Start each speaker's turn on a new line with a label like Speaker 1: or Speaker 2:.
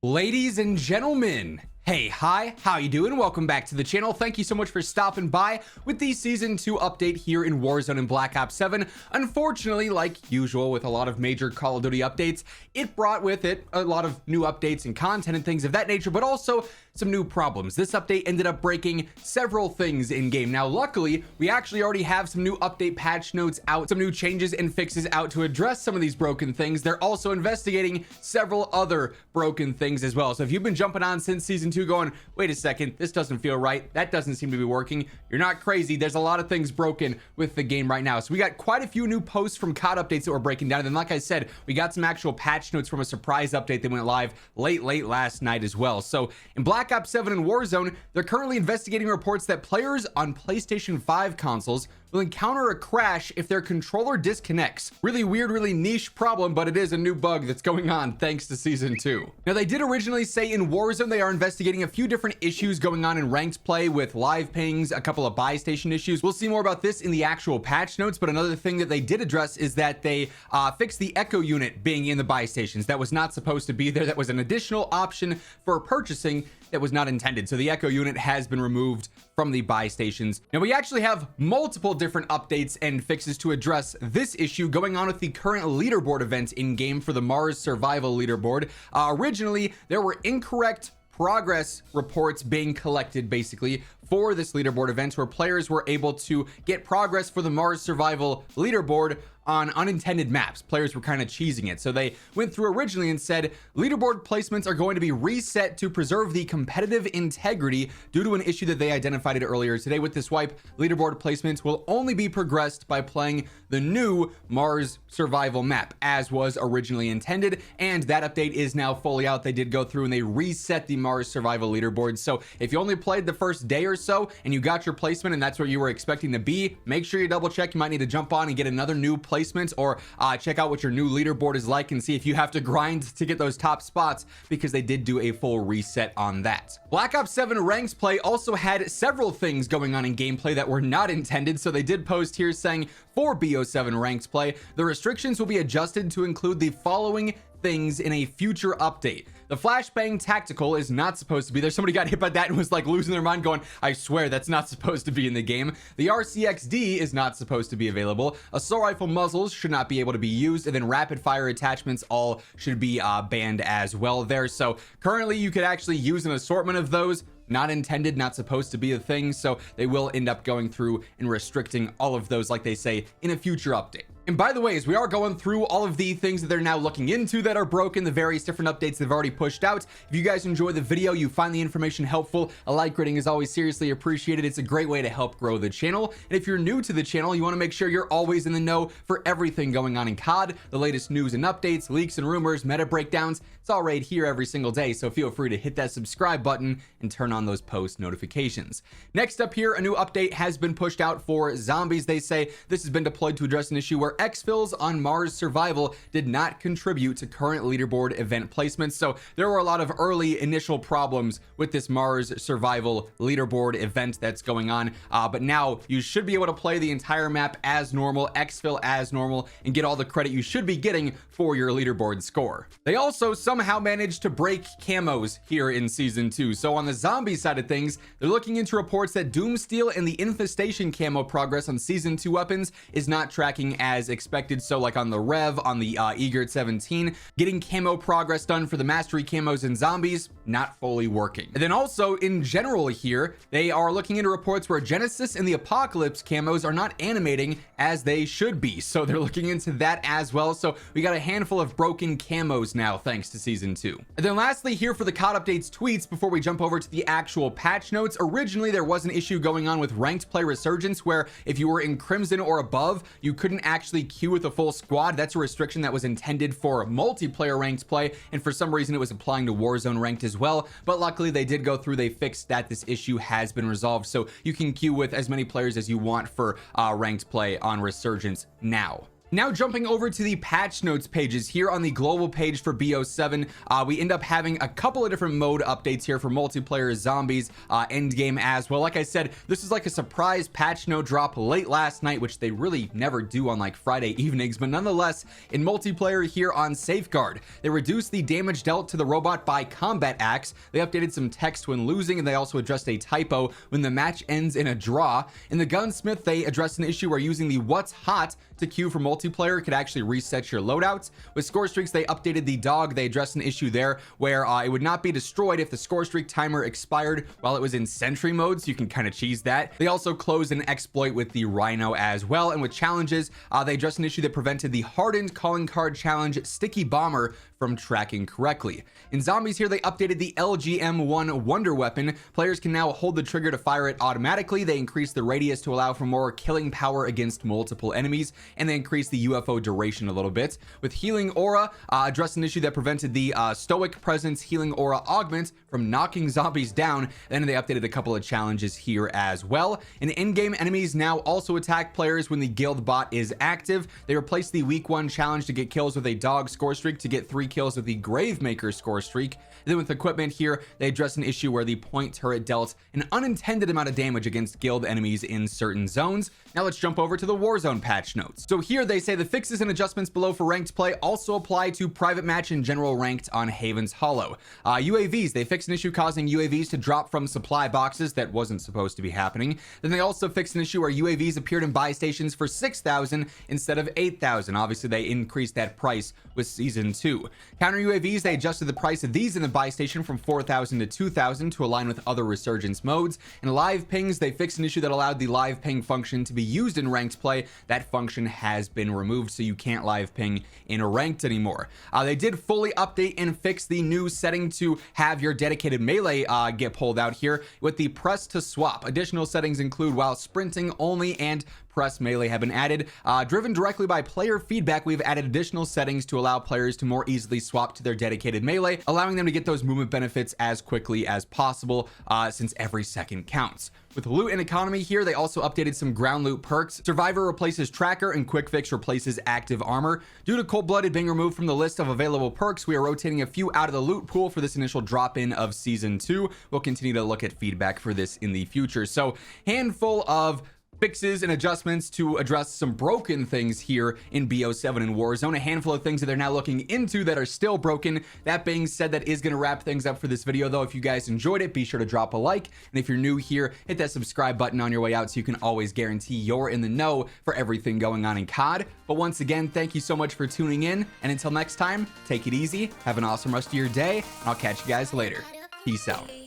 Speaker 1: Ladies and gentlemen, hey, hi, how you doing? Welcome back to the channel. Thank you so much for stopping by with the Season 2 update here in Warzone and Black Ops 7. Unfortunately, like usual with a lot of major Call of Duty updates, it brought with it a lot of new updates and content and things of that nature, but also some new problems. This update ended up breaking several things in game. Now, luckily, we actually already have some new update patch notes out, some new changes and fixes out to address some of these broken things. They're also investigating several other broken things as well. So if you've been jumping on since Season 2 going, wait a second, this doesn't feel right, that doesn't seem to be working, you're not crazy. There's a lot of things broken with the game right now. So we got quite a few new posts from COD updates that we're breaking down. And then, like I said, we got some actual patch notes from a surprise update that went live late last night as well. So in Black Ops 7 and Warzone, they're currently investigating reports that players on PlayStation 5 consoles will encounter a crash if their controller disconnects. Really weird, really niche problem, but it is a new bug that's going on thanks to Season 2. Now, they did originally say in Warzone they are investigating a few different issues going on in ranked play with live pings, a couple of buy station issues. We'll see more about this in the actual patch notes, but another thing that they did address is that they fixed the echo unit being in the buy stations. That was not supposed to be there. That was an additional option for purchasing that was not intended. So the echo unit has been removed from the buy stations. Now, we actually have multiple different updates and fixes to address this issue going on with the current leaderboard event in game for the Mars survival leaderboard. Originally, there were incorrect progress reports being collected basically for this leaderboard event, where players were able to get progress for the Mars survival leaderboard on unintended maps. Players were kind of cheesing it. So they went through originally and said leaderboard placements are going to be reset to preserve the competitive integrity due to an issue that they identified earlier today. With this wipe, leaderboard placements will only be progressed by playing the new Mars survival map as was originally intended. And that update is now fully out. They did go through and they reset the Mars survival leaderboard. So if you only played the first day or so and you got your placement and that's where you were expecting to be, make sure you double check. You might need to jump on and get another new placement, or check out what your new leaderboard is like and see if you have to grind to get those top spots, because they did do a full reset on that. Black Ops 7 ranks play also had several things going on in gameplay that were not intended. So they did post here saying for BO7 ranks play, the restrictions will be adjusted to include the following things in a future update. The flashbang tactical is not supposed to be there. Somebody got hit by that and was like losing their mind going, I swear that's not supposed to be in the game. The RCXD is not supposed to be available. Assault rifle muzzles should not be able to be used, and then rapid fire attachments all should be banned as well there. So currently you could actually use an assortment of those. Not intended, not supposed to be a thing. So they will end up going through and restricting all of those, like they say, in a future update. And by the way, as we are going through all of the things that they're now looking into that are broken, the various different updates they've already pushed out, if you guys enjoy the video, you find the information helpful, a like rating is always seriously appreciated. It's a great way to help grow the channel. And if you're new to the channel, you want to make sure you're always in the know for everything going on in COD, the latest news and updates, leaks and rumors, meta breakdowns. It's all right here every single day, so feel free to hit that subscribe button and turn on those post notifications. Next up here, a new update has been pushed out for zombies. They say this has been deployed to address an issue where exfils on Mars survival did not contribute to current leaderboard event placements. So there were a lot of early initial problems with this Mars survival leaderboard event that's going on, but now you should be able to play the entire map as normal, exfil as normal, and get all the credit you should be getting for your leaderboard score. They also somehow managed to break camos here in Season 2. So on the zombie side of things, they're looking into reports that Doomsteel and the Infestation camo progress on Season 2 weapons is not tracking as expected. So like on the Rev, on the Egert 17, getting camo progress done for the Mastery camos and zombies, not fully working. And then also in general here, they are looking into reports where Genesis and the Apocalypse camos are not animating as they should be. So they're looking into that as well. So we got a handful of broken camos now thanks to Season 2. And then lastly here for the COD updates tweets, before we jump over to the actual patch notes, originally there was an issue going on with ranked play resurgence where if you were in Crimson or above, you couldn't actually queue with a full squad. That's a restriction that was intended for multiplayer ranked play, and for some reason it was applying to Warzone ranked as well. But luckily they did go through, they fixed that. This issue has been resolved, so you can queue with as many players as you want for ranked play on resurgence now. Now jumping over to the patch notes pages here on the global page for BO7, we end up having a couple of different mode updates here for multiplayer, zombies, endgame as well. Like I said, this is like a surprise patch note drop late last night, which they really never do on like Friday evenings, but nonetheless, in multiplayer here on Safeguard, they reduced the damage dealt to the robot by combat axe. They updated some text when losing, and they also addressed a typo when the match ends in a draw. In the gunsmith, they addressed an issue where using the what's hot to queue for multiplayer could actually reset your loadouts. With score streaks, they updated the dog. They addressed an issue there where it would not be destroyed if the score streak timer expired while it was in sentry mode, so you can kind of cheese that. They also closed an exploit with the rhino as well. And with challenges, they addressed an issue that prevented the hardened calling card challenge sticky bomber from tracking correctly. In zombies here, they updated the LGM1 wonder weapon. Players can now hold the trigger to fire it automatically. They increased the radius to allow for more killing power against multiple enemies, and they increased the UFO duration a little bit. With healing aura, addressed an issue that prevented the stoic presence healing aura augment from knocking zombies down. Then they updated a couple of challenges here as well. And in-game enemies now also attack players when the guild bot is active. They replaced the week 1 challenge to get kills with a dog score streak to get 3 kills with the Gravemaker score streak. And then with equipment here, they addressed an issue where the point turret dealt an unintended amount of damage against guild enemies in certain zones. Now let's jump over to the Warzone patch notes. So here they say the fixes and adjustments below for ranked play also apply to private match and general ranked on Haven's Hollow. UAVs, they fixed an issue causing UAVs to drop from supply boxes that wasn't supposed to be happening. Then they also fixed an issue where UAVs appeared in buy stations for 6,000 instead of 8,000. Obviously they increased that price with season 2. Counter UAVs, they adjusted the price of these in the buy station from 4,000 to 2,000 to align with other resurgence modes. And live pings, they fixed an issue that allowed the live ping function to be used in ranked play. That function has been removed, so you can't live ping in ranked anymore. They did fully update and fix the new setting to have your dedicated melee get pulled out here with the press to swap. Additional settings include while sprinting only and press melee have been added. Driven directly by player feedback, we've added additional settings to allow players to more easily swap to their dedicated melee, allowing them to get those movement benefits as quickly as possible, since every second counts. With loot and economy here, they also updated some ground loot perks. Survivor replaces tracker and quick fix replaces active armor. Due to cold-blooded being removed from the list of available perks, we are rotating a few out of the loot pool for this initial drop-in of season 2. We'll continue to look at feedback for this in the future. So handful of fixes and adjustments to address some broken things here in BO7 and Warzone. A handful of things that they're now looking into that are still broken. That being said, that is going to wrap things up for this video, though. If you guys enjoyed it, be sure to drop a like. And if you're new here, hit that subscribe button on your way out so you can always guarantee you're in the know for everything going on in COD. But once again, thank you so much for tuning in. And until next time, take it easy. Have an awesome rest of your day. And I'll catch you guys later. Peace out.